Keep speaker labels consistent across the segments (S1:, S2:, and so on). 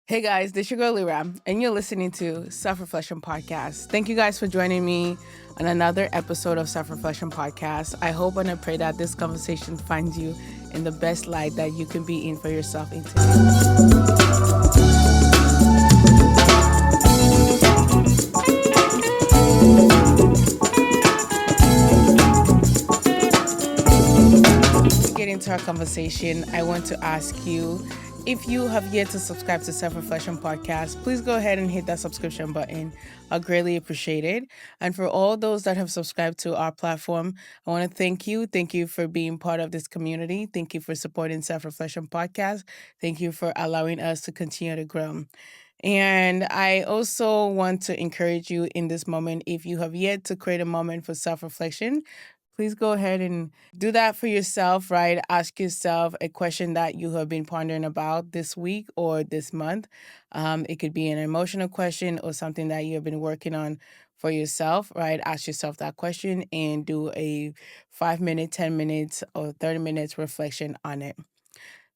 S1: Hey guys, this is your girl Lira, and you're listening to Self Reflection Podcast. Thank you guys for joining me on another episode of Self Reflection Podcast. I hope and I pray that this conversation finds you in the best light that you can be in for yourself in today. Before we get into our conversation, I want to ask you if you have yet to subscribe to Self Reflection Podcast, please go ahead and hit that subscription button. I'll greatly appreciate it. And for all those that have subscribed to our platform, I want to thank you. Thank you for being part of this community. Thank you for supporting Self Reflection Podcast. Thank you for allowing us to continue to grow. And I also want to encourage you in this moment, if you have yet to create a moment for self reflection, please go ahead and do that for yourself, right? Ask yourself a question that you have been pondering about this week or this month. It could be an emotional question or something that you have been working on for yourself, right? Ask yourself that question and do a 5 minute, 10 minutes, or 30 minutes reflection on it.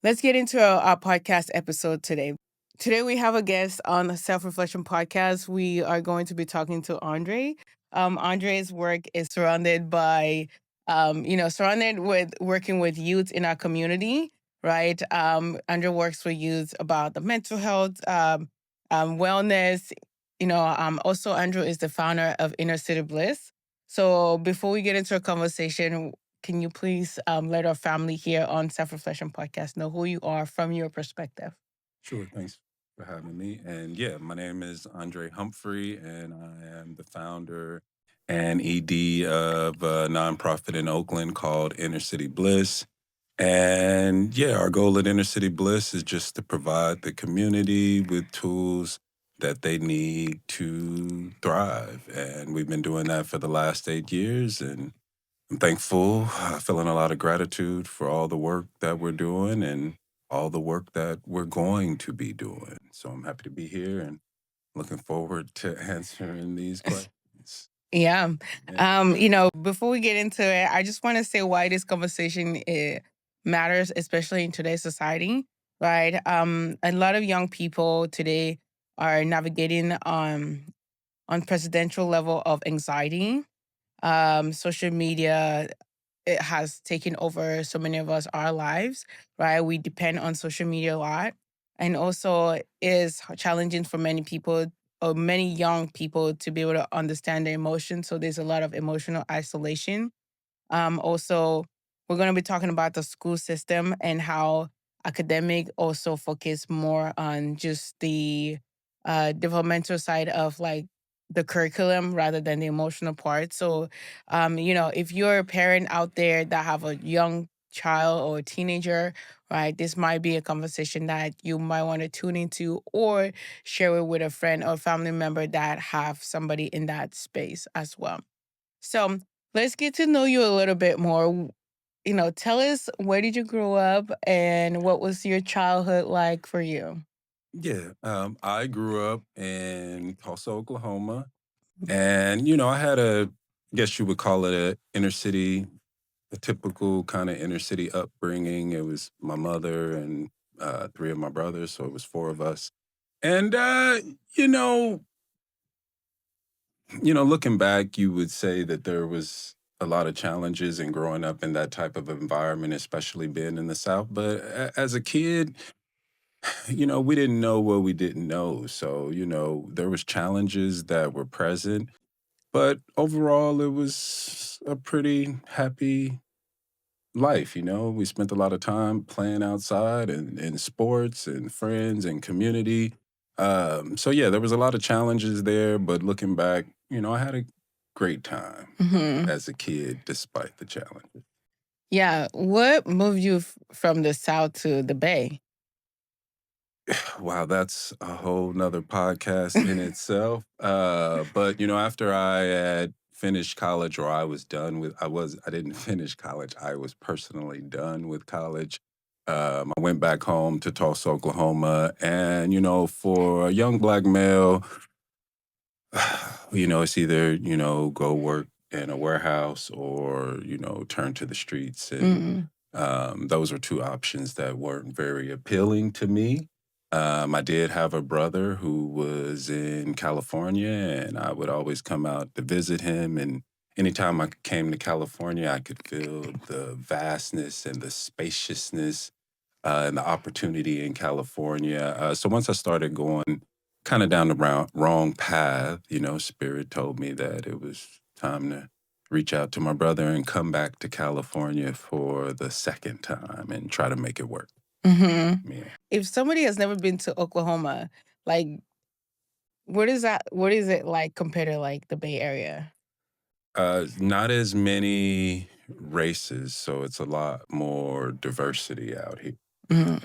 S1: Let's get into our podcast episode today. Today we have a guest on the Self Reflection Podcast. We are going to be talking to Andre. Andre's work is surrounded by, surrounded with working with youth in our community, right? Andre works with youth about the mental health, wellness. Also Andrew is the founder of Inner City Bliss. So before we get into a conversation, can you please let our family here on Self Reflection Podcast know who you are from your perspective?
S2: Sure. Thanks for having me. And yeah, my name is Andre Humphrey, and I am the founder and ED of a nonprofit in Oakland called Inner City Bliss. And yeah, our goal at Inner City Bliss is just to provide the community with tools that they need to thrive. And we've been doing that for the last 8 years. And I'm thankful, feeling a lot of gratitude for all the work that we're doing and all the work that we're going to be doing. So I'm happy to be here and looking forward to answering these questions.
S1: Yeah.
S2: Yeah.
S1: Before we get into it, I just want to say why this conversation matters, especially in today's society, right? A lot of young people today are navigating on presidential level of anxiety. Social media, it has taken over so many of us our lives, right? We depend on social media a lot, and also is challenging for many people or many young people to be able to understand their emotions. So there's a lot of emotional isolation. Also, we're going to be talking about the school system and how academic also focus more on just the developmental side of like the curriculum rather than the emotional part. So, if you're a parent out there that have a young child or a teenager, right, this might be a conversation that you might want to tune into or share it with a friend or family member that have somebody in that space as well. So let's get to know you a little bit more. Tell us, where did you grow up and what was your childhood like for you?
S2: Yeah. I grew up in Tulsa, Oklahoma. And, I had I guess you would call it a typical kind of inner city upbringing. It was my mother and three of my brothers. So it was four of us. And, you know, looking back, you would say that there was a lot of challenges in growing up in that type of environment, especially being in the South. But as a kid, we didn't know what we didn't know. So, there was challenges that were present, but overall, it was a pretty happy life. We spent a lot of time playing outside and in sports and friends and community. So yeah, there was a lot of challenges there, but looking back, I had a great time
S1: Hmm.
S2: as a kid despite the challenges.
S1: Yeah. What moved you from the South to the Bay?
S2: Wow, that's a whole nother podcast in itself. But after I had finished college, or I didn't finish college. I was personally done with college. I went back home to Tulsa, Oklahoma, and for a young black male, it's either go work in a warehouse or turn to the streets, and
S1: Mm.
S2: those were two options that weren't very appealing to me. I did have a brother who was in California, and I would always come out to visit him. And anytime I came to California, I could feel the vastness and the spaciousness and the opportunity in California. So once I started going kind of down the wrong path, Spirit told me that it was time to reach out to my brother and come back to California for the second time and try to make it work.
S1: Hmm.
S2: Yeah.
S1: If somebody has never been to Oklahoma, like, what is it like compared to like the Bay Area?
S2: Not as many races, so it's a lot more diversity out here.
S1: Hmm.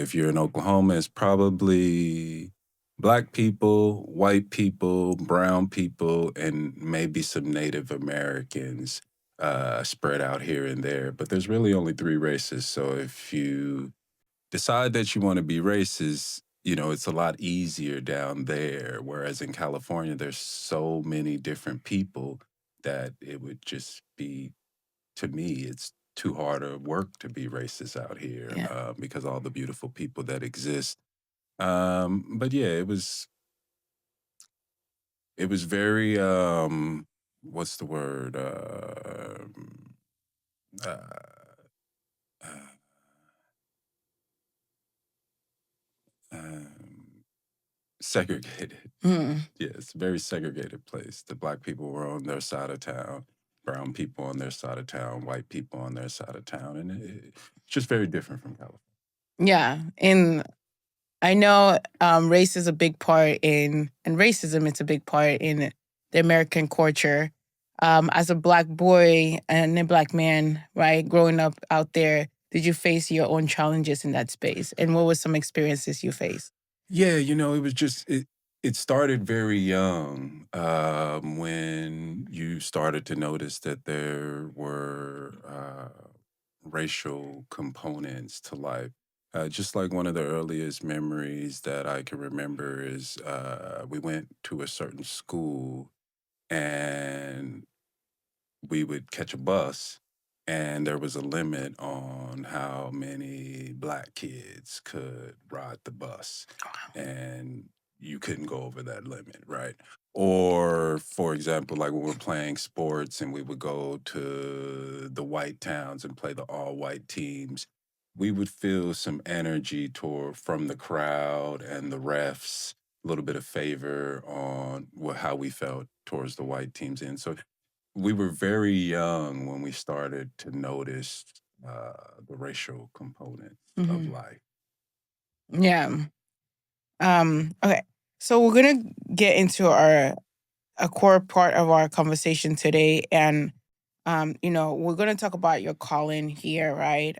S2: If you're in Oklahoma, it's probably black people, white people, brown people, and maybe some Native Americans spread out here and there. But there's really only three races. So if you decide that you want to be racist, it's a lot easier down there. Whereas in California, there's so many different people that it would just be, to me, it's too hard of work to be racist out here
S1: Yeah.
S2: because all the beautiful people that exist. But yeah, it was very what's the word? Uh, uh, um, segregated.
S1: Mm.
S2: Yeah, it's a very segregated place. The black people were on their side of town, brown people on their side of town, white people on their side of town, and it's just very different from California.
S1: Yeah. And I know race is a big part and racism is a big part in the American culture. As a black boy and a black man, right, growing up out there, did you face your own challenges in that space? And what were some experiences you faced?
S2: Yeah, it was just it started very young when you started to notice that there were racial components to life. Just like one of the earliest memories that I can remember is we went to a certain school and we would catch a bus and there was a limit on how many black kids could ride the bus and you couldn't go over that limit, right? Or for example, like when we're playing sports and we would go to the white towns and play the all white teams, we would feel some energy toward from the crowd and the refs, a little bit of favor on how we felt towards the white teams. And so we were very young when we started to notice the racial components of
S1: Hmm.
S2: life.
S1: Yeah. Okay. So we're gonna get into our a core part of our conversation today, and we're gonna talk about your calling here, right?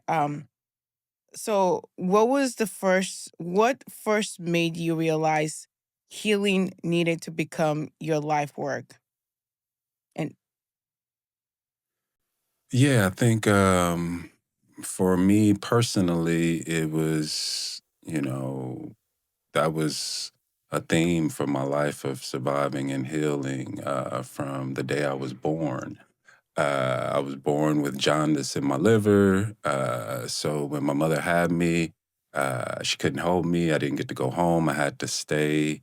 S1: So what first made you realize healing needed to become your life work? And
S2: Yeah, I think for me personally, it was, that was a theme for my life of surviving and healing from the day I was born. I was born with jaundice in my liver. So when my mother had me, she couldn't hold me. I didn't get to go home. I had to stay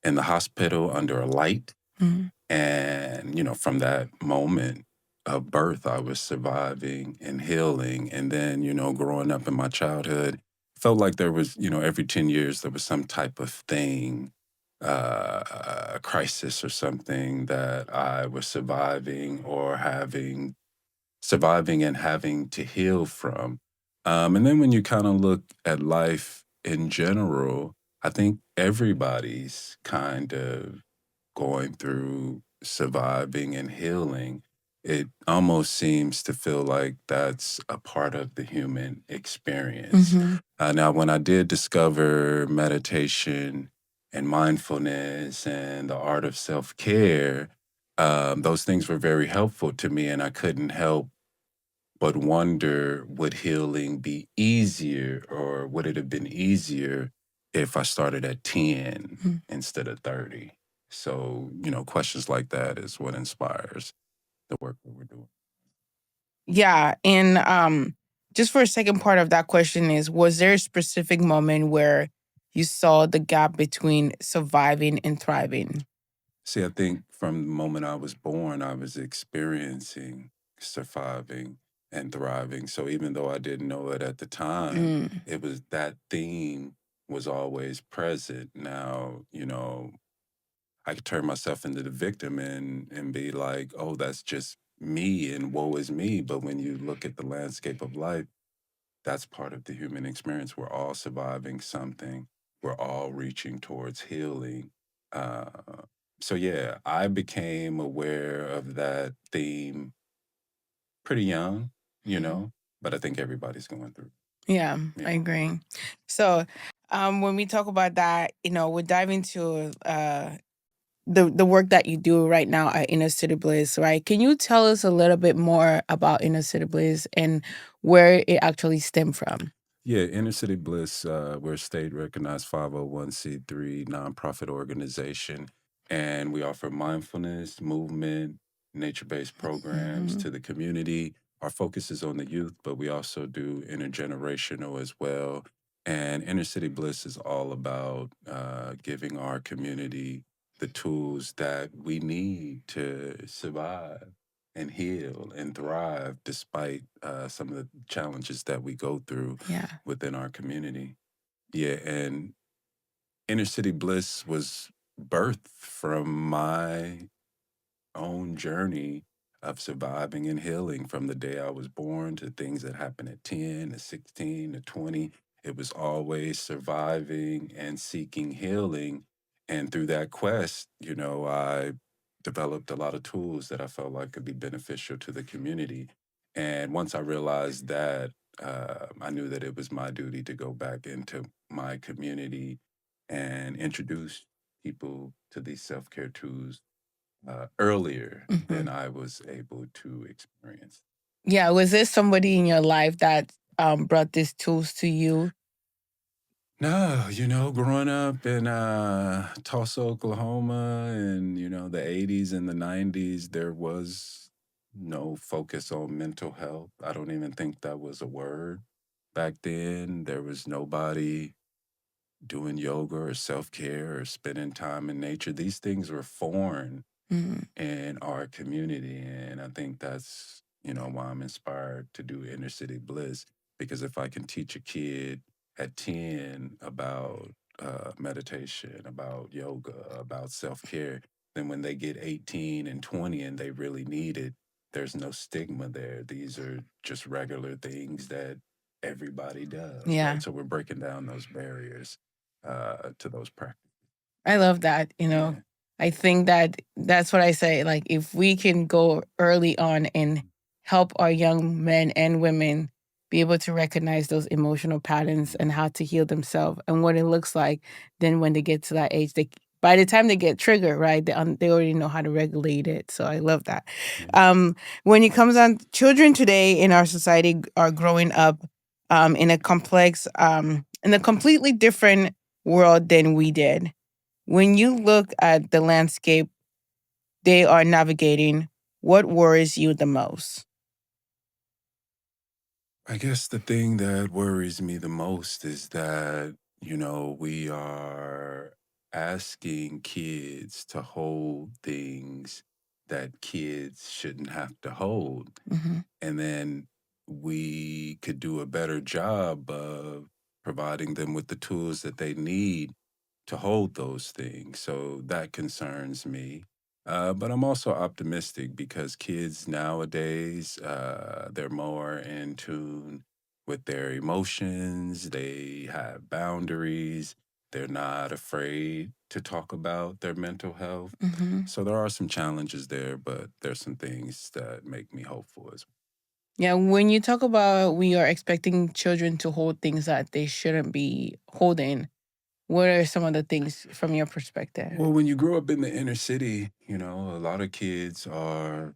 S2: in the hospital under a light.
S1: Mhm.
S2: And, from that moment of birth, I was surviving and healing. And then, growing up in my childhood, felt like there was, every 10 years, there was some type of thing, a crisis or something that I was surviving and having to heal from. And then when you kind of look at life in general, I think everybody's kind of going through surviving and healing. It almost seems to feel like that's a part of the human experience.
S1: Mhm.
S2: Now, when I did discover meditation and mindfulness and the art of self care, those things were very helpful to me, and I couldn't help but wonder, would healing be easier or would it have been easier if I started at 10
S1: Mhm.
S2: instead of 30? So, questions like that is what inspires the work that we're doing.
S1: Yeah, and just for a second part of that question is, was there a specific moment where you saw the gap between surviving and thriving?
S2: See, I think from the moment I was born, I was experiencing surviving and thriving. So even though I didn't know it at the time,
S1: Mm,
S2: it was that theme was always present. Now, I could turn myself into the victim and be like, oh, that's just me and woe is me. But when you look at the landscape of life, that's part of the human experience. We're all surviving something. We're all reaching towards healing. Uh, so yeah, I became aware of that theme pretty young, you
S1: mhm.
S2: know, but I think everybody's going through.
S1: Yeah, I
S2: Yeah.
S1: agree. So, when we talk about that, we're diving to the work that you do right now at Inner City Bliss, right? Can you tell us a little bit more about Inner City Bliss and where it actually stemmed from?
S2: Yeah, Inner City Bliss, we're a state recognized 501c3 nonprofit organization, and we offer mindfulness, movement, nature based programs
S1: Hmm.
S2: to the community. Our focus is on the youth, but we also do intergenerational as well. And Inner City Bliss is all about giving our community the tools that we need to survive and heal and thrive despite some of the challenges that we go through
S1: Yeah.
S2: within our community. Yeah, and Inner City Bliss was birthed from my own journey of surviving and healing from the day I was born to things that happened at 10 to 16 to 20. It was always surviving and seeking healing. And through that quest, I developed a lot of tools that I felt like could be beneficial to the community. And once I realized that, I knew that it was my duty to go back into my community and introduce people to these self care tools earlier than
S1: Hmm.
S2: I was able to experience.
S1: Yeah. Was there somebody in your life that brought these tools to you?
S2: No, growing up in Tulsa, Oklahoma, in the '80s and the '90s, there was no focus on mental health. I don't even think that was a word back then. There was nobody doing yoga or self care or spending time in nature. These things were foreign
S1: Mm,
S2: in our community. And I think that's, why I'm inspired to do Inner City Bliss. Because if I can teach a kid at 10 about meditation, about yoga, about self care, then when they get 18 and 20 and they really need it, there's no stigma there. These are just regular things that everybody does,
S1: yeah.
S2: right? So we're breaking down those barriers to those practices.
S1: I love that.
S2: Yeah.
S1: I think that that's what I say. Like, if we can go early on and help our young men and women be able to recognize those emotional patterns and how to heal themselves and what it looks like, then when they get to that age, by the time they get triggered, right, they already know how to regulate it. So I love that.
S2: Yeah.
S1: When it comes on, children today in our society are growing up in a completely different world than we did. When you look at the landscape they are navigating, what worries you the most?
S2: I guess the thing that worries me the most is that, we are asking kids to hold things that kids shouldn't have to hold.
S1: Mhm.
S2: And then we could do a better job of providing them with the tools that they need to hold those things. So that concerns me. But I'm also optimistic because kids nowadays, they're more in tune with their emotions. They have boundaries. They're not afraid to talk about their mental health.
S1: Mhm.
S2: So there are some challenges there, but there's some things that make me hopeful as
S1: Yeah, when you talk about we are expecting children to hold things that they shouldn't be holding, what are some of the things from your perspective?
S2: well. When you grow up in the inner city, a lot of kids are,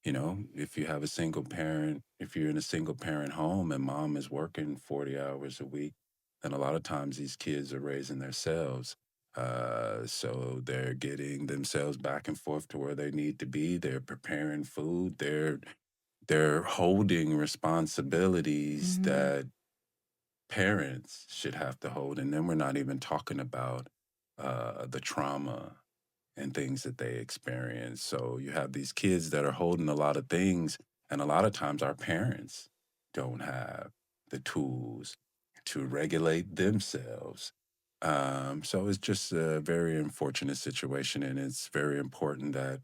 S2: if you have a single parent, if you're in a single parent home and mom is working 40 hours a week, then a lot of times these kids are raising themselves. So they're getting themselves back and forth to where they need to be. They're preparing food. They're holding responsibilities
S1: Mhm.
S2: that parents should have to hold. And then we're not even talking about the trauma and things that they experience. So you have these kids that are holding a lot of things, and a lot of times our parents don't have the tools to regulate themselves. So it's just a very unfortunate situation, and it's very important that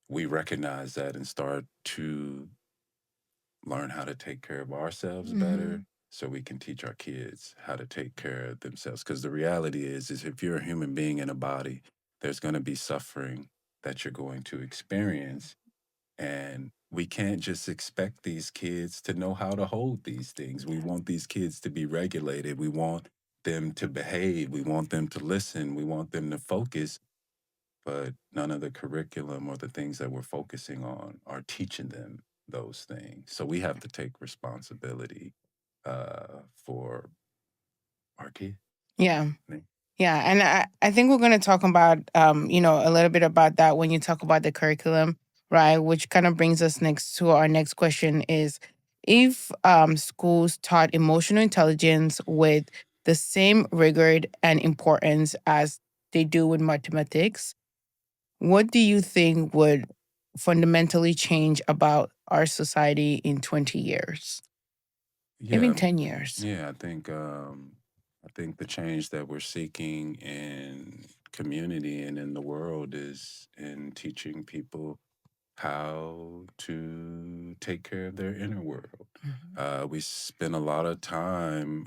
S2: we recognize that and start to learn how to take care of ourselves
S1: Mm-hmm.
S2: better so we can teach our kids how to take care of themselves, because the reality is if you're a human being in a body, there's going to be suffering that you're going to experience, and we can't just expect these kids to know how to hold these things. We want these kids to be regulated, we want them to behave, we want them to listen, we want them to focus, but none of the curriculum or the things that we're focusing on are teaching them those things. So we have to take responsibility for our kids.
S1: Yeah.
S2: Right?
S1: Yeah, and I think we're going to talk about a little bit about that when you talk about the curriculum, right? Which kind of brings us next to our next question is if schools taught emotional intelligence with the same rigor and importance as they do with mathematics, what do you think would fundamentally change about our society in 20 years? Maybe
S2: Yeah,
S1: in 10 years?
S2: yeah. I think the change that we're seeking in community and in the world is in teaching people how to take care of their inner world.
S1: Mhm.
S2: We spend a lot of time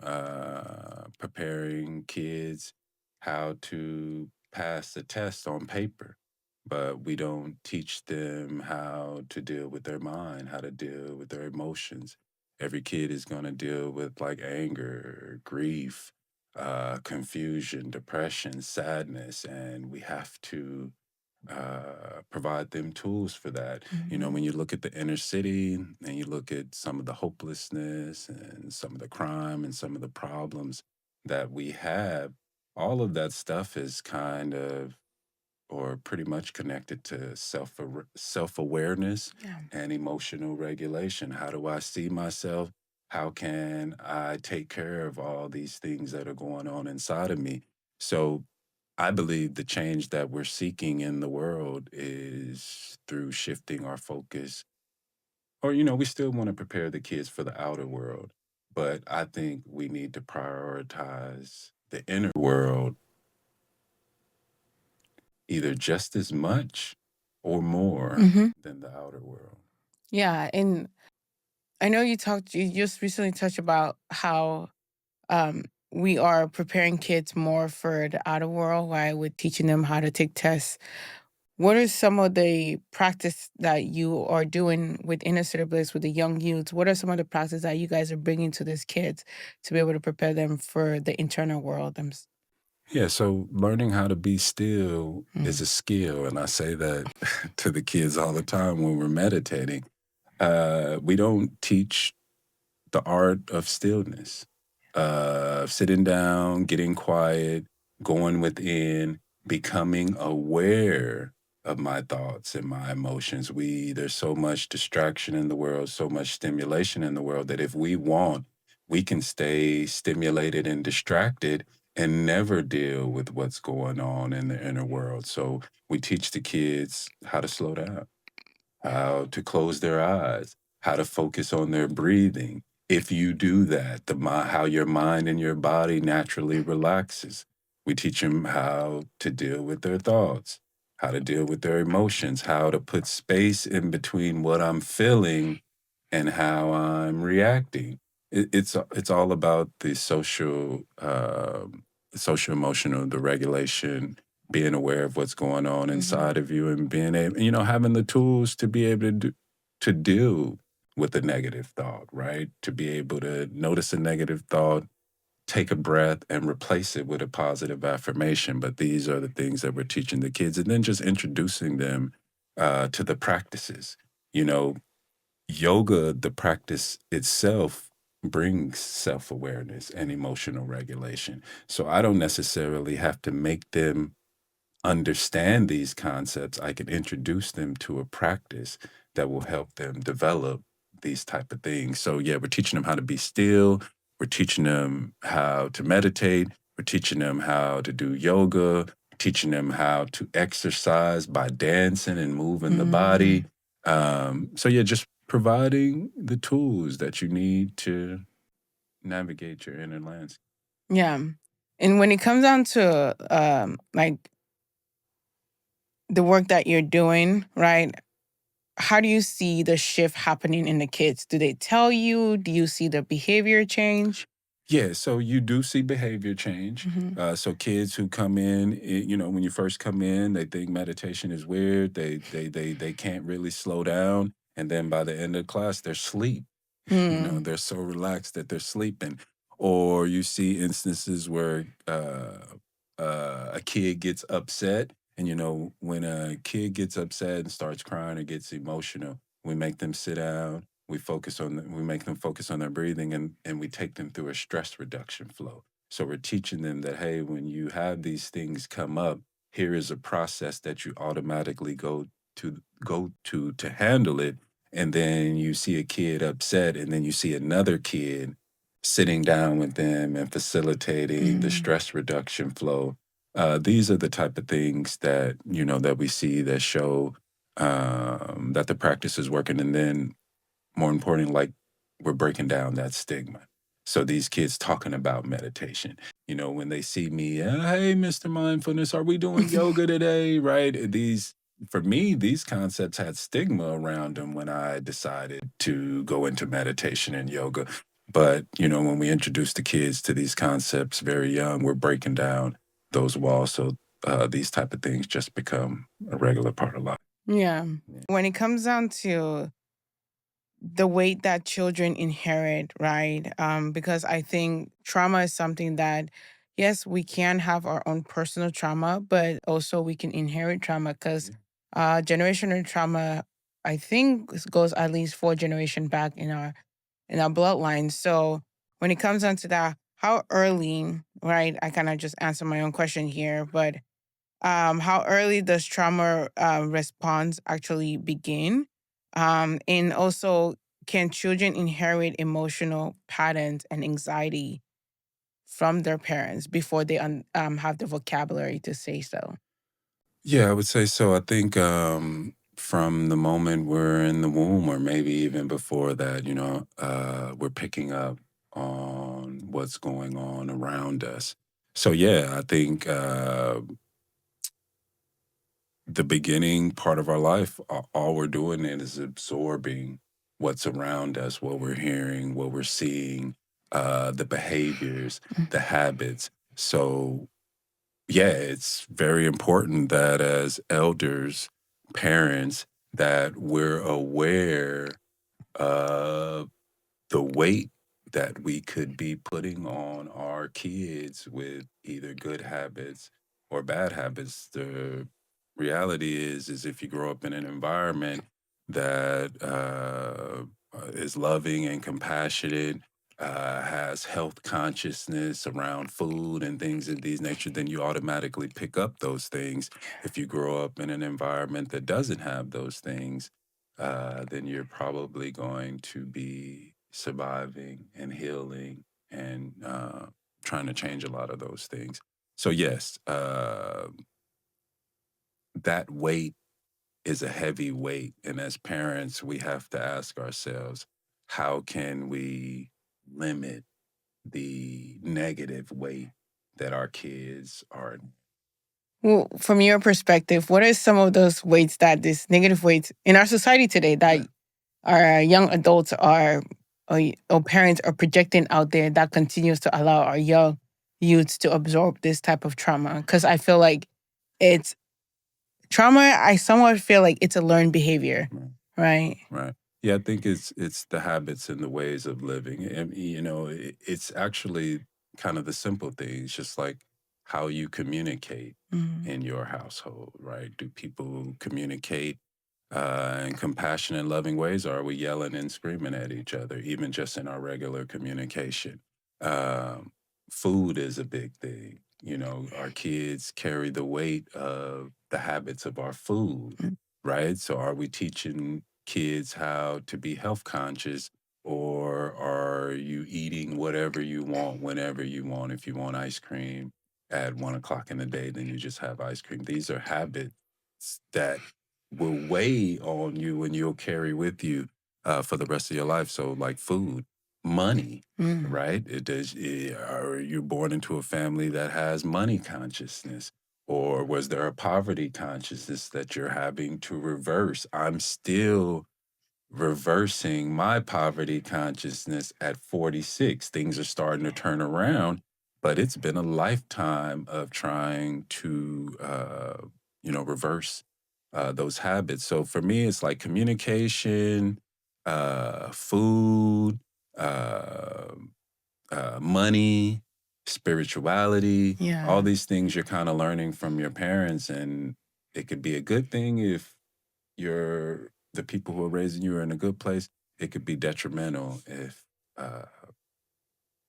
S2: preparing kids how to pass the test on paper, but we don't teach them how to deal with their mind, how to deal with their emotions. Every kid is going to deal with like anger, grief, confusion, depression, sadness, and we have to provide them tools for that. You know,
S1: Mhm.
S2: when you look at the inner city and you look at some of the hopelessness and some of the crime and some of the problems that we have, all of that stuff is kind of or pretty much connected to self awareness
S1: Yeah.
S2: and emotional regulation. How do I see myself? How can I take care of all these things that are going on inside of me? So I believe the change that we're seeking in the world is through shifting our focus. Or, we still want to prepare the kids for the outer world, but I think we need to prioritize the inner world either just as much or more
S1: Hmm.
S2: than the outer world.
S1: Yeah, and I know you just recently touched about how we are preparing kids more for the outer world, right? With teaching them how to take tests. What are some of the practice that you are doing with Inner City Bliss with the young youths? What are some of the practice that you guys are bringing to these kids to be able to prepare them for the internal world?
S2: Yeah, so learning how to be still is
S1: Mm.
S2: a skill. And I say that to the kids all the time when we're meditating. We don't teach the art of stillness, sitting down, getting quiet, going within, becoming aware of my thoughts and my emotions. There's so much distraction in the world, so much stimulation in the world that if we want, we can stay stimulated and distracted and never deal with what's going on in the inner world. So we teach the kids how to slow down, how to close their eyes, how to focus on their breathing. If you do that, how your mind and your body naturally relaxes. We teach them how to deal with their thoughts, how to deal with their emotions, how to put space in between what I'm feeling and how I'm reacting. It's all about the social emotional, the regulation, being aware of what's going on
S1: Mhm.
S2: inside of you, and being able, having the tools to be able to deal with a negative thought, right? To be able to notice a negative thought, take a breath, and replace it with a positive affirmation. But these are the things that we're teaching the kids, and then just introducing them to the practices. You know, yoga, the practice itself, brings self awareness and emotional regulation. So I don't necessarily have to make them understand these concepts. I can introduce them to a practice that will help them develop these type of things. So yeah, we're teaching them how to be still. We're teaching them how to meditate. We're teaching them how to do yoga, teaching them how to exercise by dancing and moving the
S1: Mm,
S2: body. So yeah, just providing the tools that you need to navigate your inner landscape.
S1: yeah. And when it comes down to like the work that you're doing, right? How do you see the shift happening in the kids? Do they tell you? Do you see the behavior change?
S2: Yeah, so you do see behavior change.
S1: Hmm.
S2: So kids who come in, when you first come in, they think meditation is weird. They can't really slow down, and then by the end of class, they're asleep.
S1: Mm.
S2: They're so relaxed that they're sleeping. Or you see instances where a kid gets upset, and when a kid gets upset and starts crying or gets emotional, we make them sit down. We make them focus on their breathing, and we take them through a stress reduction flow. So we're teaching them that, hey, when you have these things come up, here is a process that you automatically go to handle it. And then you see a kid upset, and then you see another kid sitting down with them and facilitating the
S1: Mm.
S2: stress reduction flow. These are the type of things that we see that show that the practice is working. And then more important, like, we're breaking down that stigma. So these kids talking about meditation, when they see me, hey, Mr. Mindfulness, are we doing yoga today? Right? For me, these concepts had stigma around them when I decided to go into meditation and yoga. But, when we introduce the kids to these concepts very young, we're breaking down those walls. So these type of things just become a regular part of life.
S1: Yeah.
S2: Yeah.
S1: When it comes down to the weight that children inherit, right? Because I think trauma is something that, yes, we can have our own personal trauma, but also we can inherit trauma because generational trauma, I think, goes at least 4 generations back in our bloodline. So when it comes down to that, how early, right? I kind of just answer my own question here, but how early does trauma response actually begin? And also, can children inherit emotional patterns and anxiety from their parents before they have the vocabulary to say so?
S2: Yeah, I would say so. I think from the moment we're in the womb, or maybe even before that, we're picking up on what's going on around us. So, yeah, I think the beginning part of our life, all we're doing is absorbing what's around us, what we're hearing, what we're seeing, the behaviors, the habits. So, yeah, it's very important that as elders, parents, that we're aware of the weight that we could be putting on our kids with either good habits or bad habits. The reality is if you grow up in an environment that is loving and compassionate, has health consciousness around food and things of these nature, then you automatically pick up those things. If you grow up in an environment that doesn't have those things, then you're probably going to be surviving and healing and trying to change a lot of those things. So, yes, that weight is a heavy weight. And as parents, we have to ask ourselves, how can we limit the negative weight that our kids are?
S1: Well, from your perspective, what are some of those weights that this negative weights in our society today that
S2: Yeah.
S1: our young adults are or parents are projecting out there that continues to allow our young youths to absorb this type of trauma? Because I feel like it's trauma. I somewhat feel like it's a learned behavior,
S2: Right.
S1: right?
S2: Right. Yeah, I think it's the habits and the ways of living. And it's actually kind of the simple things, just like how you communicate
S1: Mhm.
S2: in your household, right? Do people communicate in compassionate, loving ways, or are we yelling and screaming at each other, even just in our regular communication? Um, Food is a big thing. Our kids carry the weight of the habits of our food,
S1: Mm.
S2: right? So are we teaching kids how to be health conscious, or Or are you eating whatever you want whenever you want? If you want ice cream at 1 o'clock in the day, then you just have ice cream. These are habits that will weigh on you and you'll carry with you for the rest of your life. So, like food, money,
S1: Mm.
S2: right? Are you born into a family that has money consciousness? Or was there a poverty consciousness that you're having to reverse? I'm still reversing my poverty consciousness at 46. Things are starting to turn around, but it's been a lifetime of trying to, reverse those habits. So for me, it's like communication, food, uh, money, spirituality, all
S1: Yeah.
S2: these things you're kind of learning from your parents. And it could be a good thing if the people who are raising you are in a good place. It could be detrimental if uh,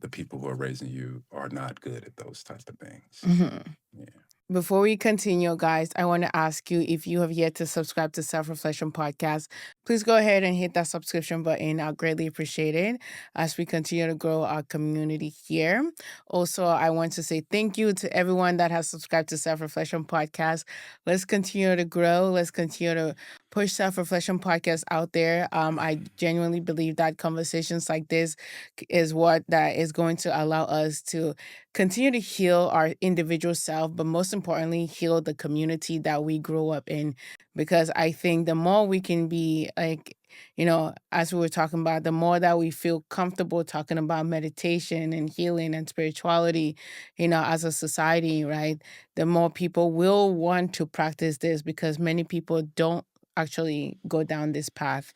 S2: the people who are raising you are not good at those types of things.
S1: Mhm.
S2: Yeah.
S1: Before we continue, guys, I want to ask you if you have yet to subscribe to Self Reflection Podcast, please go ahead and hit that subscription button. I'll greatly appreciate it as we continue to grow our community here. Also, I want to say thank you to everyone that has subscribed to Self Reflection Podcast. Let's continue to grow. Let's continue to push Self Reflection Podcast out there. I genuinely believe that conversations like this is what that is going to allow us to continue to heal our individual self, but most importantly, heal the community that we grow up in. Because I think the more we can be like, as we were talking about, the more that we feel comfortable talking about meditation and healing and spirituality, as a society, right? The more people will want to practice this because many people don't actually go down this path.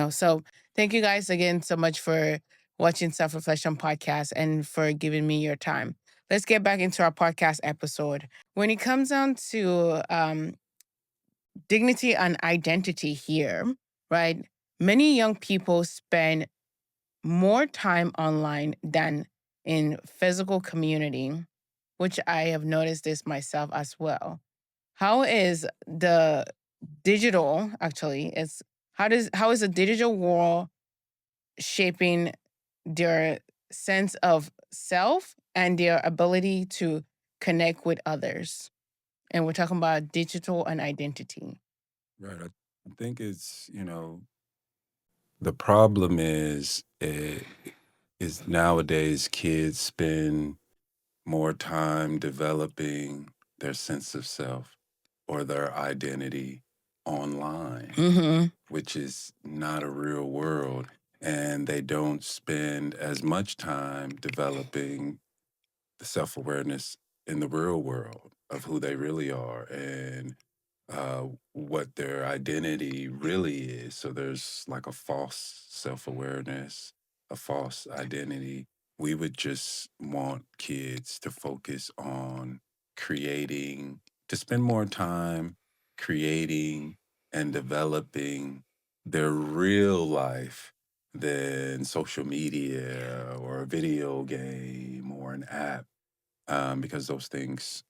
S1: So thank you guys again so much for watching Self Reflection Podcast and for giving me your time. Let's get back into our podcast episode. When it comes down to dignity and identity here, right? Many young people spend more time online than in physical community, which I have noticed this myself as well. How is the digital actually is how is the digital world shaping their sense of self and their ability to connect with others? And we're talking about digital and identity.
S2: Right. I think the problem is nowadays kids spend more time developing their sense of self or their identity online,
S1: Mm-hmm.
S2: which is not a real world. And they don't spend as much time developing the self awareness in the real world of who they really are and what their identity really is. So there's like a false self awareness, a false identity. We would just want kids to focus on creating, to spend more time creating and developing their real life than social media or a video game or an app, because those things,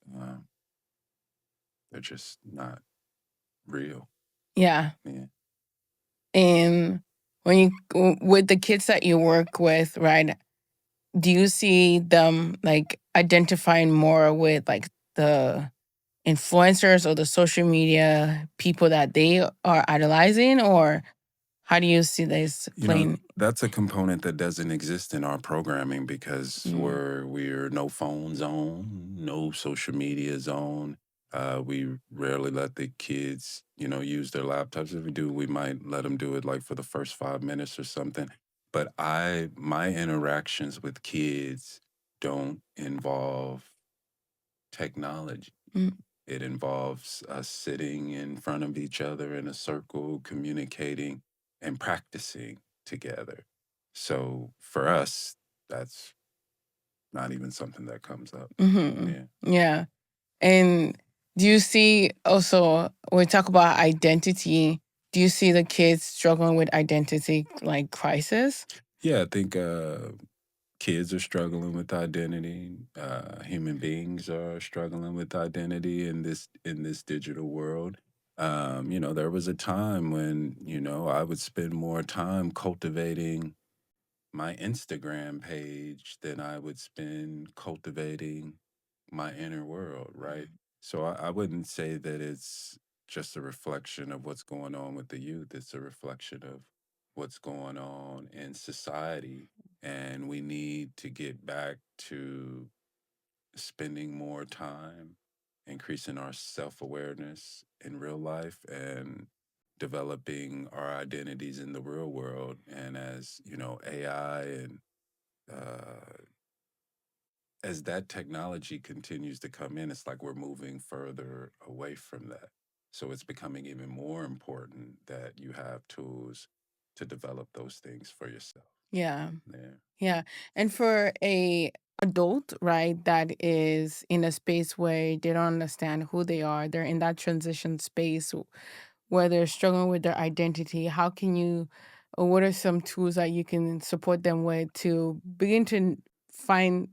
S2: they're just not real.
S1: Yeah.
S2: Yeah.
S1: And with the kids that you work with, right? Do you see them like identifying more with like the influencers or the social media people that they are idolizing, or how do you see this playing?
S2: That's a component that doesn't exist in our programming because
S1: Mm.
S2: we're no phone zone, no social media zone. We rarely let the kids, use their laptops. If we do, we might let them do it like for the first 5 minutes or something. But my interactions with kids don't involve technology.
S1: Mm.
S2: It involves us sitting in front of each other in a circle, communicating and practicing together. So for us, that's not even something that comes up.
S1: Hmm.
S2: Yeah.
S1: Yeah. And do you see also when we talk about identity, do you see the kids struggling with identity like crisis?
S2: Yeah, I think kids are struggling with identity. Human beings are struggling with identity in this digital world. There was a time when I would spend more time cultivating my Instagram page than I would spend cultivating my inner world, right? So I wouldn't say that it's just a reflection of what's going on with the youth. It's a reflection of what's going on in society. And we need to get back to spending more time increasing our self-awareness in real life and developing our identities in the real world. And as you know, AI and uh, as that technology continues to come in, it's like we're moving further away from that. So it's becoming even more important that you have tools to develop those things for yourself.
S1: Yeah.
S2: Yeah.
S1: Yeah. And for a adult, right, that is in a space where they don't understand who they are, they're in that transition space where they're struggling with their identity, how can you, or what are some tools that you can support them with to begin to find,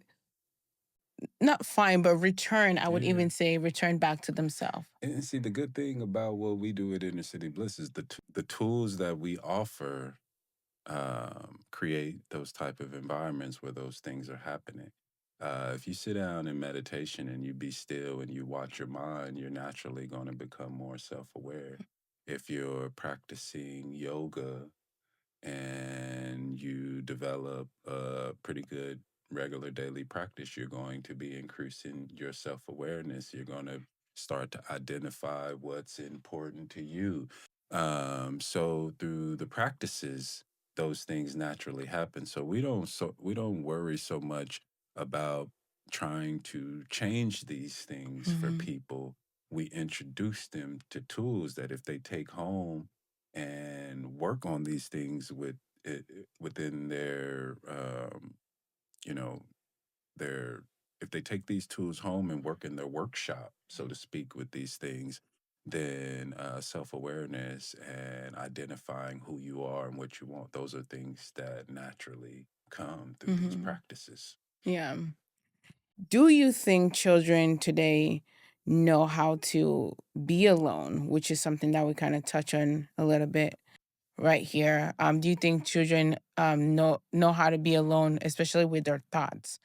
S1: not find, but return, I would
S2: Yeah.
S1: even say return back to themselves?
S2: And see, the good thing about what we do at Inner City Bliss is the tools that we offer create those type of environments where those things are happening. If you sit down in meditation and you be still and you watch your mind, you're naturally going to become more self-aware. If you're practicing yoga and you develop a pretty good regular daily practice, you're going to be increasing your self awareness. You're going to start to identify what's important to you. So through the practices, those things naturally happen. So we don't worry so much about trying to change these things for
S1: Hmm.
S2: people. We introduce them to tools that if they take home and work on these things within their you know their if they take these tools home and work in their workshop, so to speak, with these things, then self-awareness and identifying who you are and what you want, those are things that naturally come through these
S1: Hmm.
S2: practices.
S1: Yeah. Do you think children today know how to be alone, which is something that we kind of touch on a little bit right here? Do you think children know how to be alone, especially with their thoughts?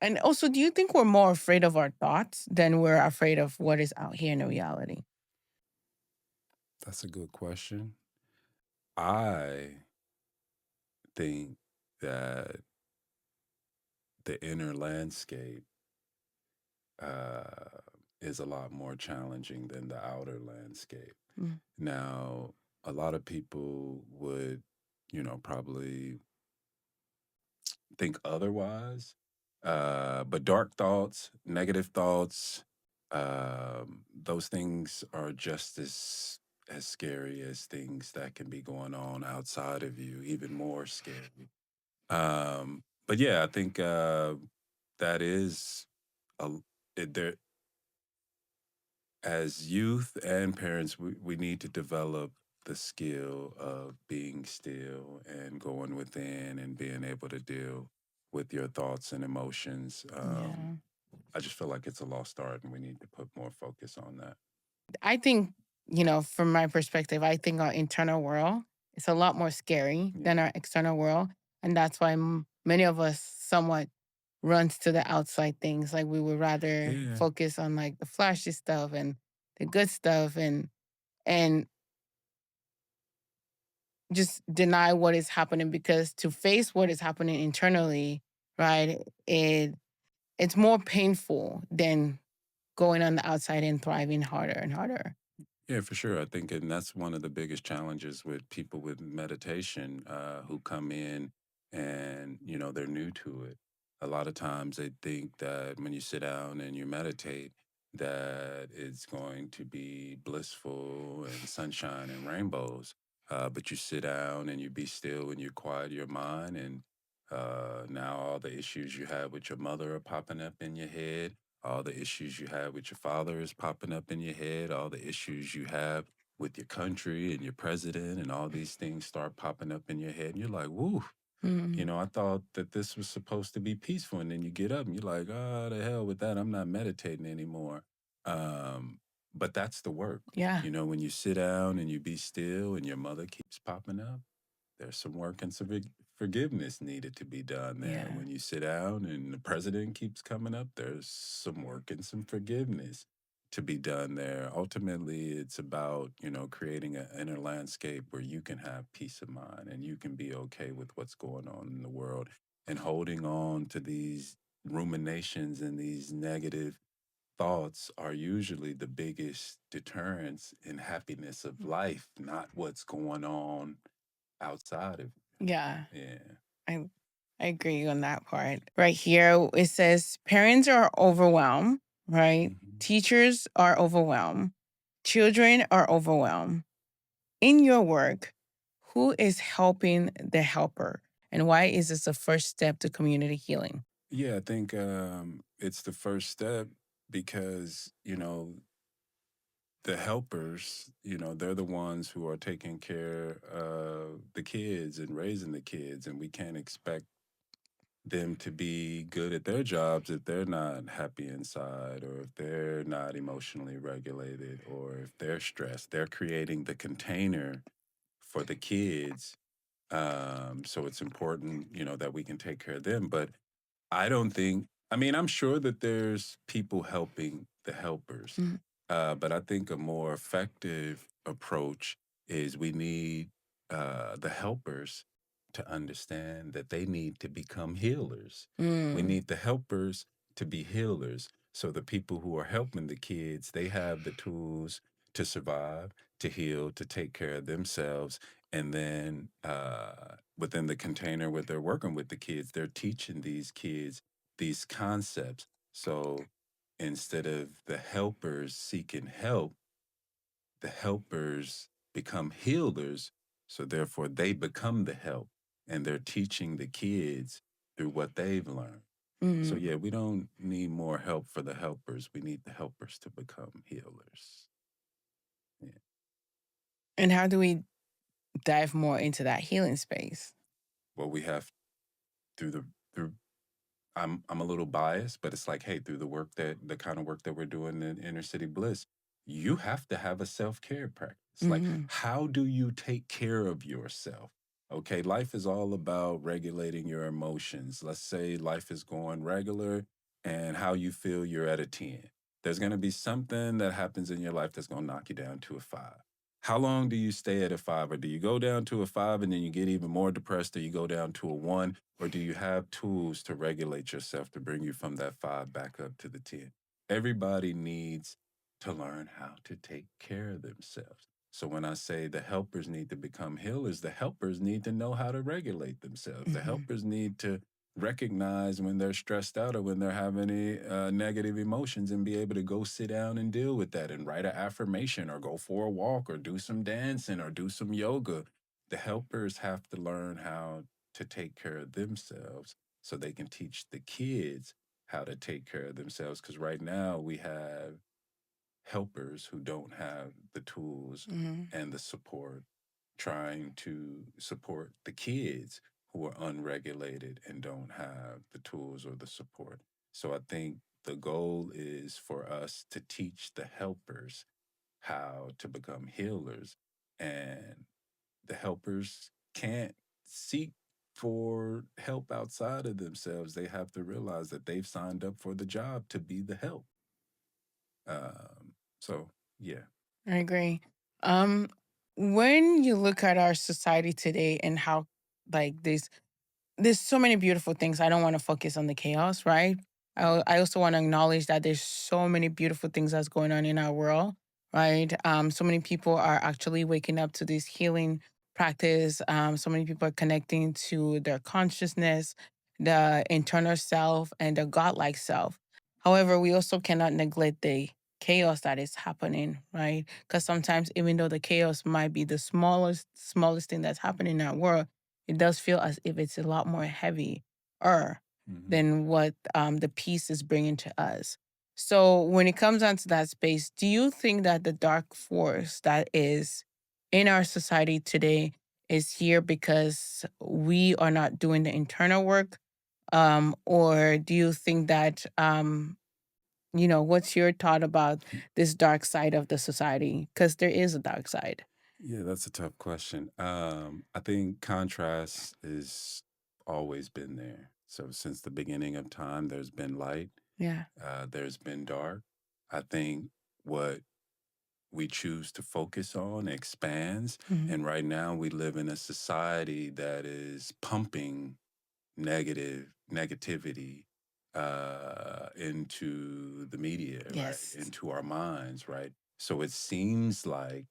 S1: And also, do you think we're more afraid of our thoughts than we're afraid of what is out here in the reality?
S2: That's a good question. I think that the inner landscape uh, is a lot more challenging than the outer landscape.
S1: Mm.
S2: Now, a lot of people would, probably think otherwise. But dark thoughts, negative thoughts, those things are just as scary as things that can be going on outside of you, even more scary. But yeah, I think that is a there as youth and parents, we need to develop the skill of being still and going within and being able to deal with your thoughts and emotions.
S1: Yeah.
S2: I just feel like it's a lost art and we need to put more focus on that.
S1: I think, from my perspective, I think our internal world is a lot more scary
S2: Yeah.
S1: than our external world. And that's why many of us somewhat runs to the outside things. Like we would rather
S2: Yeah.
S1: focus on like the flashy stuff and the good stuff and just deny what is happening, because to face what is happening internally, right, it's more painful than going on the outside and thriving harder and harder.
S2: Yeah, for sure. I think, and that's one of the biggest challenges with people with meditation who come in and, they're new to it. A lot of times they think that when you sit down and you meditate, that it's going to be blissful and sunshine and rainbows. But you sit down and you be still and you quiet your mind. And now all the issues you have with your mother are popping up in your head, all the issues you have with your father is popping up in your head, all the issues you have with your country and your president, and all these things start popping up in your head. And you're like, woo,
S1: Mm,
S2: I thought that this was supposed to be peaceful. And then you get up and you're like, oh, the hell with that. I'm not meditating anymore. Um, but that's the work.
S1: yeah.
S2: When you sit down and you be still and your mother keeps popping up, there's some work and some forgiveness needed to be done there.
S1: Yeah.
S2: When you sit down and the president keeps coming up, there's some work and some forgiveness to be done there. Ultimately, it's about, creating an inner landscape where you can have peace of mind and you can be okay with what's going on in the world, and holding on to these ruminations and these negative thoughts are usually the biggest deterrents in happiness of life, not what's going on outside of
S1: Yeah.
S2: you. Yeah.
S1: I I agree on that part. Right here, it says parents are overwhelmed, right?
S2: Mhm.
S1: Teachers are overwhelmed. Children are overwhelmed. In your work, who is helping the helper? And why is this the first step to community healing?
S2: Yeah, I think it's the first step because, the helpers, they're the ones who are taking care of the kids and raising the kids, and we can't expect them to be good at their jobs if they're not happy inside, or if they're not emotionally regulated, or if they're stressed. They're creating the container for the kids. So it's important, that we can take care of them. But I don't think, I mean, I'm sure that there's people helping the helpers,
S1: Mm,
S2: but I think a more effective approach is we need the helpers to understand that they need to become healers. We
S1: mm,
S2: need the helpers to be healers. So the people who are helping the kids, they have the tools to survive, to heal, to take care of themselves. And then within the container where they're working with the kids, they're teaching these kids these concepts. So instead of the helpers seeking help, the helpers become healers. So therefore, they become the help, and they're teaching the kids through what they've learned. So
S1: mm.
S2: yeah, we don't need more help for the helpers. We need the helpers to become healers. Yeah.
S1: And how do we dive more into that healing space?
S2: Well, we have through I'm a little biased, but it's like, hey, through the kind of work that we're doing in Inner City Bliss, you have to have a self-care practice. Like,
S1: Mhm,
S2: how do you take care of yourself? Okay, life is all about regulating your emotions. Let's say life is going regular and how you feel you're at a 10. There's going to be something that happens in your life that's going to knock you down to a 5. How long do you stay at a 5? Or do you go down to a 5 and then you get even more depressed, or you go down to a 1? Or do you have tools to regulate yourself to bring you from that 5 back up to the 10? Everybody needs to learn how to take care of themselves. So when I say the helpers need to become healers, the helpers need to know how to regulate themselves. The
S1: mhm,
S2: helpers need to recognize when they're stressed out or when they're having any negative emotions, and be able to go sit down and deal with that and write an affirmation or go for a walk or do some dancing or do some yoga. The helpers have to learn how to take care of themselves so they can teach the kids how to take care of themselves. Because right now we have helpers who don't have the tools
S1: mhm.
S2: and the support, trying to support the kids who are unregulated and don't have the tools or the support. So I think the goal is for us to teach the helpers how to become healers, and the helpers can't seek for help outside of themselves. They have to realize that they've signed up for the job to be the help. So yeah.
S1: I agree. Um, when you look at our society today and how like there's so many beautiful things. I don't want to focus on the chaos, right? I also want to acknowledge that there's so many beautiful things that's going on in our world, right? So many people are actually waking up to this healing practice. So many people are connecting to their consciousness, the internal self, and the godlike self. However, we also cannot neglect the chaos that is happening, right? Because sometimes, even though the chaos might be the smallest thing that's happening in our world, it does feel as if it's a lot more heavier
S2: Hmm.
S1: than what the piece is bringing to us. So when it comes down to that space, do you think that the dark force that is in our society today is here because we are not doing the internal work? Or do you think that, what's your thought about this dark side of the society? Because there is a dark side.
S2: Yeah, that's a tough question. I think contrast is always been there. So since the beginning of time, there's been light,
S1: Yeah.
S2: there's been dark. I think what we choose to focus on expands.
S1: Mhm.
S2: And right now, we live in a society that is pumping negativity into the media, right?
S1: Yes.
S2: Into our minds, right? So it seems like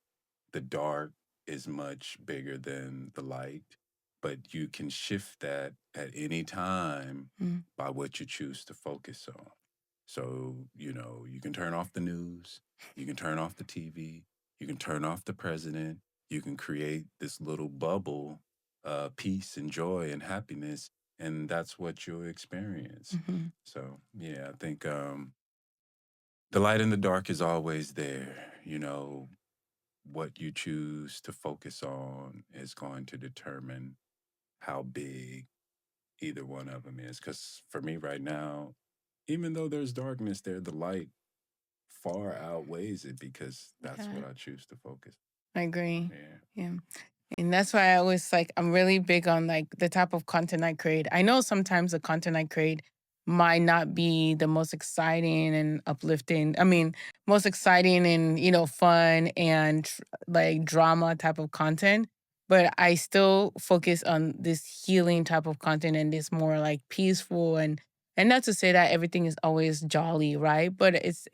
S2: the dark is much bigger than the light, but you can shift that at any time
S1: Mm.
S2: by what you choose to focus on. So, you can turn off the news, you can turn off the TV, you can turn off the president, you can create this little bubble, peace and joy and happiness, and that's what you'll experience.
S1: Mhm.
S2: So, yeah, I think the light and the dark is always there. What you choose to focus on is going to determine how big either one of them is. Because for me right now, even though there's darkness there, the light far outweighs it because that's
S1: Yeah.
S2: what I choose to focus.
S1: I agree.
S2: Yeah.
S1: Yeah. And that's why I always like, I'm really big on like the type of content I create. I know sometimes the content I create might not be the most exciting and uplifting. I mean, most exciting and, fun and like drama type of content. But I still focus on this healing type of content and this more like peaceful and not to say that everything is always jolly, right? But it's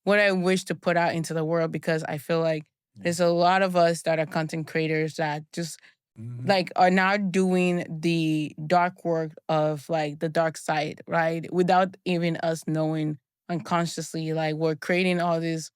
S1: what I wish to put out into the world because I feel like
S2: Yeah.
S1: there's a lot of us that are content creators that just
S2: Hmm.
S1: like are now doing the dark work of like the dark side, right? Without even us knowing unconsciously, like we're creating all this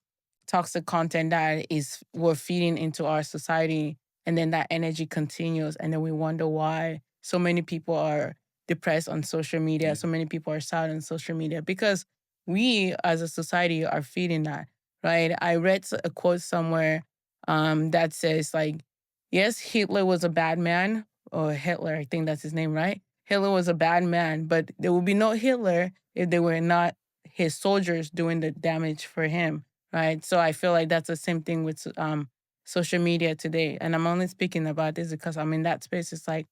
S1: toxic content that is we're feeding into our society and then that energy continues and then we wonder why so many people are depressed on social media,
S2: Yeah.
S1: so many people are sad on social media because we as a society are feeding that, right? I read a quote somewhere that says like, yes, Hitler was a bad man, or Hitler, I think that's his name, right? Hitler was a bad man, but there would be no Hitler if they were not his soldiers doing the damage for him, right? So I feel like that's the same thing with social media today. And I'm only speaking about this because I'm in that space. It's like,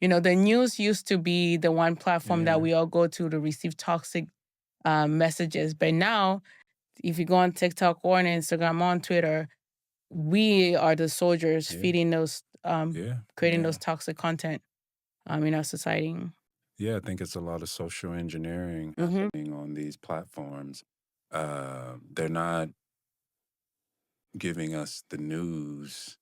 S1: the news used to be the one platform that
S2: Yeah.
S1: we all go to receive toxic messages. But now, if you go on TikTok or on Instagram, on Twitter, we are the soldiers
S2: Yeah.
S1: feeding those,
S2: Yeah.
S1: creating
S2: Yeah.
S1: those toxic content in our society.
S2: Yeah. I think it's a lot of social engineering
S1: Mm-hmm.
S2: happening on these platforms. They're not giving us the news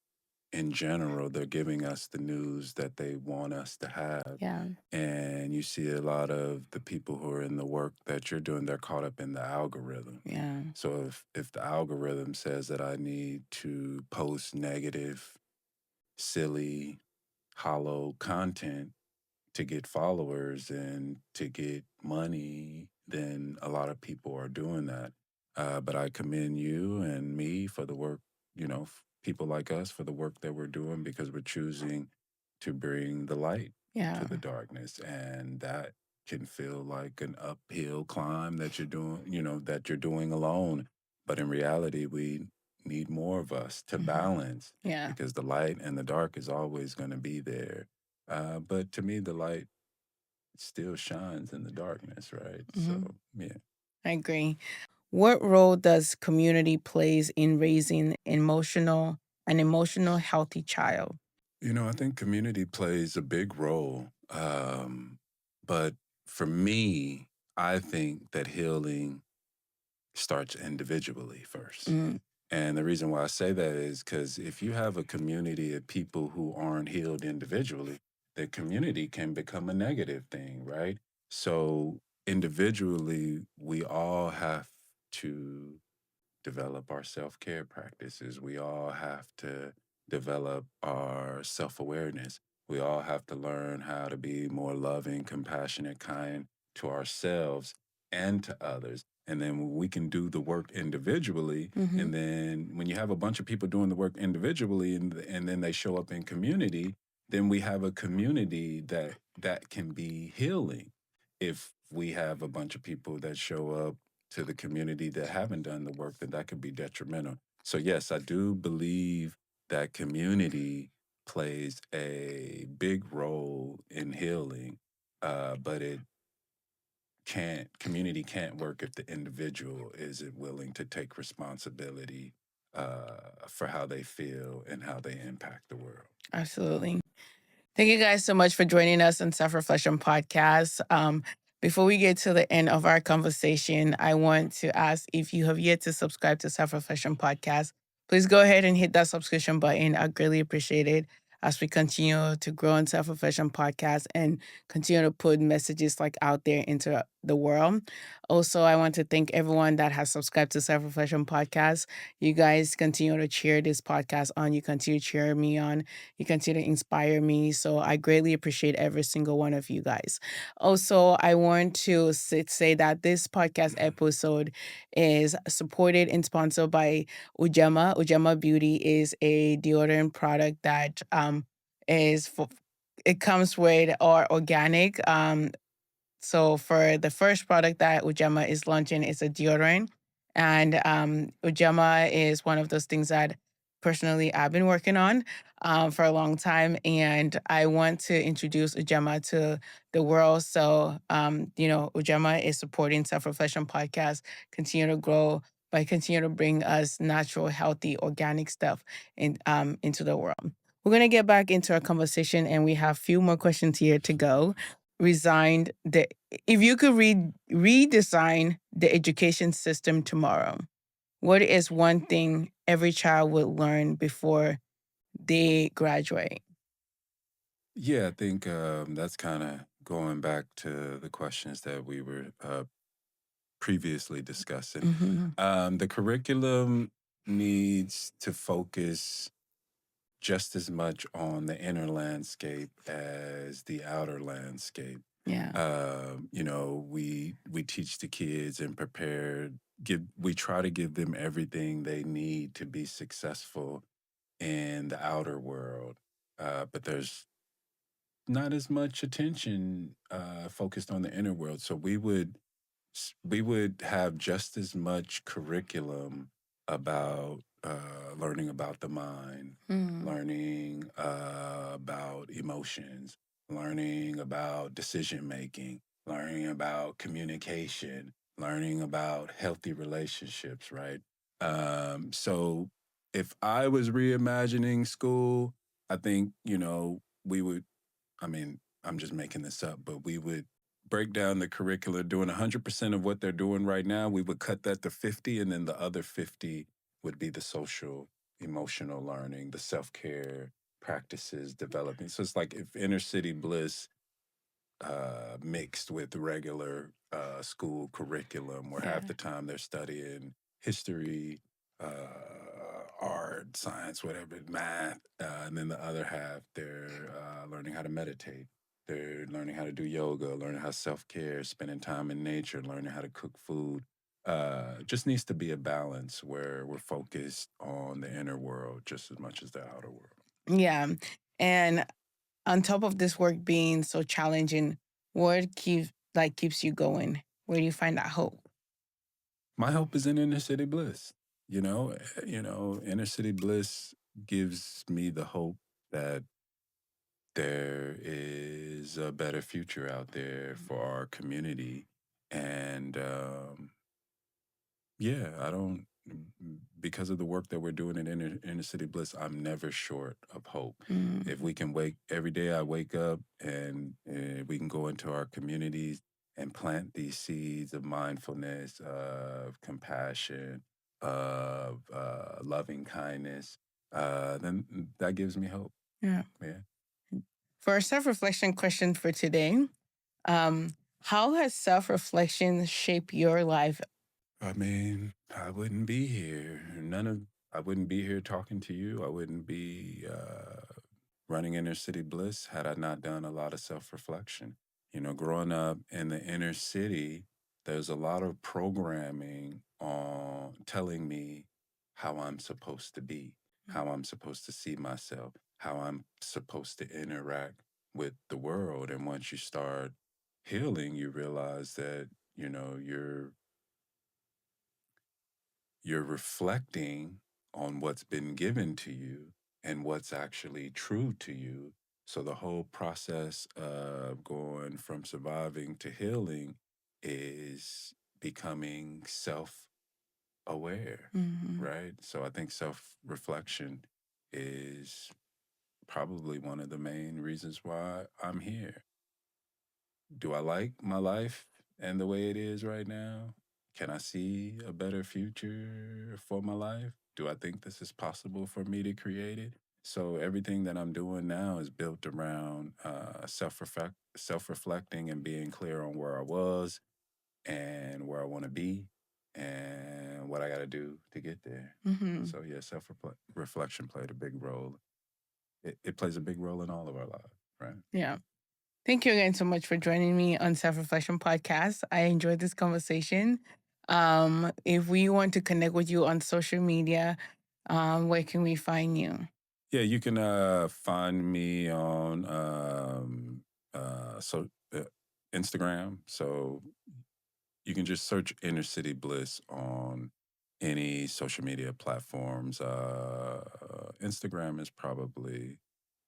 S2: in general, they're giving us the news that they want us to have.
S1: Yeah.
S2: And you see a lot of the people who are in the work that you're doing, they're caught up in the algorithm.
S1: Yeah.
S2: So if the algorithm says that I need to post negative, silly, hollow content to get followers and to get money, then a lot of people are doing that. But I commend you and me for the work, people like us for the work that we're doing because we're choosing to bring the light
S1: Yeah.
S2: to the darkness. And that can feel like an uphill climb that you're doing, that you're doing alone. But in reality, we need more of us to
S1: Mm-hmm.
S2: balance
S1: Yeah.
S2: because the light and the dark is always going to be there. But to me, the light still shines in the darkness, right?
S1: Mm-hmm.
S2: So, yeah.
S1: I agree. What role does community plays in raising an emotional healthy child?
S2: I think community plays a big role. But for me, I think that healing starts individually first.
S1: Mm,
S2: And the reason why I say that is because if you have a community of people who aren't healed individually, the community can become a negative thing, right? So individually, we all have to develop our self care practices. We all have to develop our self awareness. We all have to learn how to be more loving, compassionate, kind to ourselves and to others. And then when we can do the work individually.
S1: mm-hmm.
S2: And then when you have a bunch of people doing the work individually and then they show up in community, then we have a community that can be healing. If we have a bunch of people that show up to the community that haven't done the work, then that could be detrimental. So yes, I do believe that community plays a big role in healing, but it can't community can't work if the individual isn't willing to take responsibility for how they feel and how they impact the world.
S1: Absolutely. Thank you guys so much for joining us on Self Reflection Podcast. Before we get to the end of our conversation, I want to ask if you have yet to subscribe to Self Reflection Podcast, please go ahead and hit that subscription button. I greatly appreciate it as we continue to grow in Self Reflection Podcast and continue to put messages like out there into the world. Also, I want to thank everyone that has subscribed to Self Reflection Podcast. You guys continue to cheer this podcast on. You continue to cheer me on. You continue to inspire me. So I greatly appreciate every single one of you guys. Also, I want to say that this podcast episode is supported and sponsored by Ujema. Ujema Beauty is a deodorant product that is for, it comes with or organic. So for the first product that Ujema is launching is a deodorant. And Ujema is one of those things that personally I've been working on for a long time. And I want to introduce Ujema to the world. So, Ujema is supporting Self-Reflection Podcast, continue to grow by continue to bring us natural, healthy, organic stuff into the world. We're going to get back into our conversation and we have a few more questions here to go. Resigned the If you could redesign the education system tomorrow, what is one thing every child would learn before they graduate?
S2: Yeah, I think that's kind of going back to the questions that we were previously discussing.
S1: Hmm.
S2: The curriculum needs to focus just as much on the inner landscape as the outer landscape.
S1: Yeah.
S2: We teach the kids and we try to give them everything they need to be successful in the outer world. But there's not as much attention focused on the inner world. So we would have just as much curriculum about learning about the mind,
S1: Mm.
S2: learning about emotions, learning about decision making, learning about communication, learning about healthy relationships, right? So if I was reimagining school, I think, we would, I mean, I'm just making this up, but we would break down the curricula doing 100% of what they're doing right now. We would cut that to 50, and then the other 50 would be the social, emotional learning, the self care practices, developing. So it's like if Inner City Bliss mixed with the regular school curriculum, where
S1: Yeah.
S2: half the time they're studying history, art, science, whatever, math, and then the other half they're learning how to meditate. They're learning how to do yoga, learning how self care, spending time in nature, learning how to cook food. Just needs to be a balance where we're focused on the inner world just as much as the outer world.
S1: Yeah. And on top of this work being so challenging, what keeps you going? Where do you find that hope?
S2: My hope is in Inner City Bliss. Inner City Bliss gives me the hope that there is a better future out there for our community. And yeah, I don't, because of the work that we're doing in Inner City Bliss, I'm never short of hope.
S1: Mm.
S2: If we can every day I wake up and we can go into our communities and plant these seeds of mindfulness, of compassion, of loving kindness, then that gives me hope.
S1: Yeah.
S2: Yeah.
S1: For our self-reflection question for today, how has self-reflection shaped your life?
S2: I mean, I wouldn't be here. I wouldn't be here talking to you. I wouldn't be running Inner City Bliss had I not done a lot of self reflection. Growing up in the inner city, there's a lot of programming on telling me how I'm supposed to be, how I'm supposed to see myself, how I'm supposed to interact with the world. And once you start healing, you realize that, you're reflecting on what's been given to you, and what's actually true to you. So the whole process of going from surviving to healing is becoming self aware,
S1: Hmm.
S2: right? So I think self reflection is probably one of the main reasons why I'm here. Do I like my life and the way it is right now? Can I see a better future for my life? Do I think this is possible for me to create it? So everything that I'm doing now is built around self reflecting and being clear on where I was and where I want to be and what I got to do to get there.
S1: Hmm.
S2: So yeah, self reflection played a big role. It plays a big role in all of our lives, right?
S1: Yeah. Thank you again so much for joining me on Self Reflection Podcast. I enjoyed this conversation. If we want to connect with you on social media, where can we find you?
S2: Yeah, you can find me on Instagram. So you can just search Inner City Bliss on any social media platforms. Instagram is probably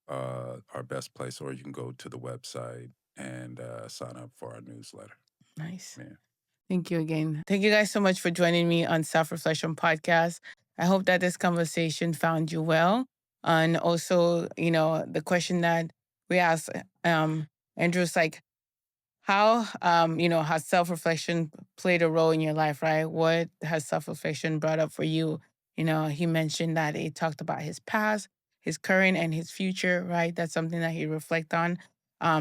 S2: our best place, or you can go to the website and sign up for our newsletter.
S1: Nice.
S2: Yeah.
S1: Thank you again. Thank you guys so much for joining me on Self Reflection Podcast. I hope that this conversation found you well. And also, the question that we asked, Andrew's like, how has self-reflection played a role in your life, right? What has self-reflection brought up for you? He mentioned that he talked about his past, his current, and his future, right? That's something that he reflect on.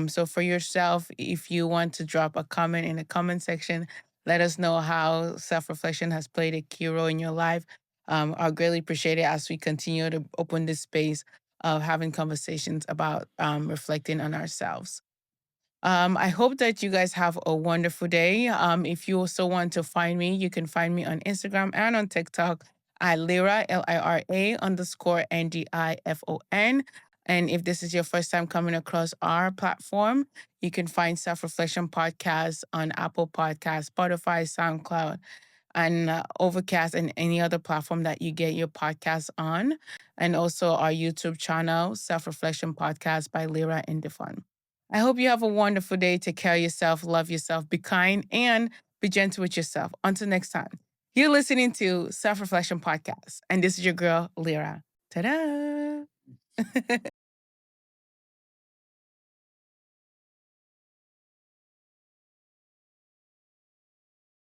S1: So for yourself, if you want to drop a comment in the comment section, let us know how self-reflection has played a key role in your life. I'll greatly appreciate it as we continue to open this space of having conversations about reflecting on ourselves. I hope that you guys have a wonderful day. If you also want to find me, you can find me on Instagram and on TikTok at Lira, Lira_Ndifon. And if this is your first time coming across our platform, you can find Self Reflection Podcast on Apple Podcasts, Spotify, SoundCloud, and Overcast, and any other platform that you get your podcasts on. And also our YouTube channel, Self Reflection Podcast by Lira Ndifon. I hope you have a wonderful day. Take care of yourself, love yourself, be kind, and be gentle with yourself. Until next time, you're listening to Self Reflection Podcast. And this is your girl, Lira. Ta da!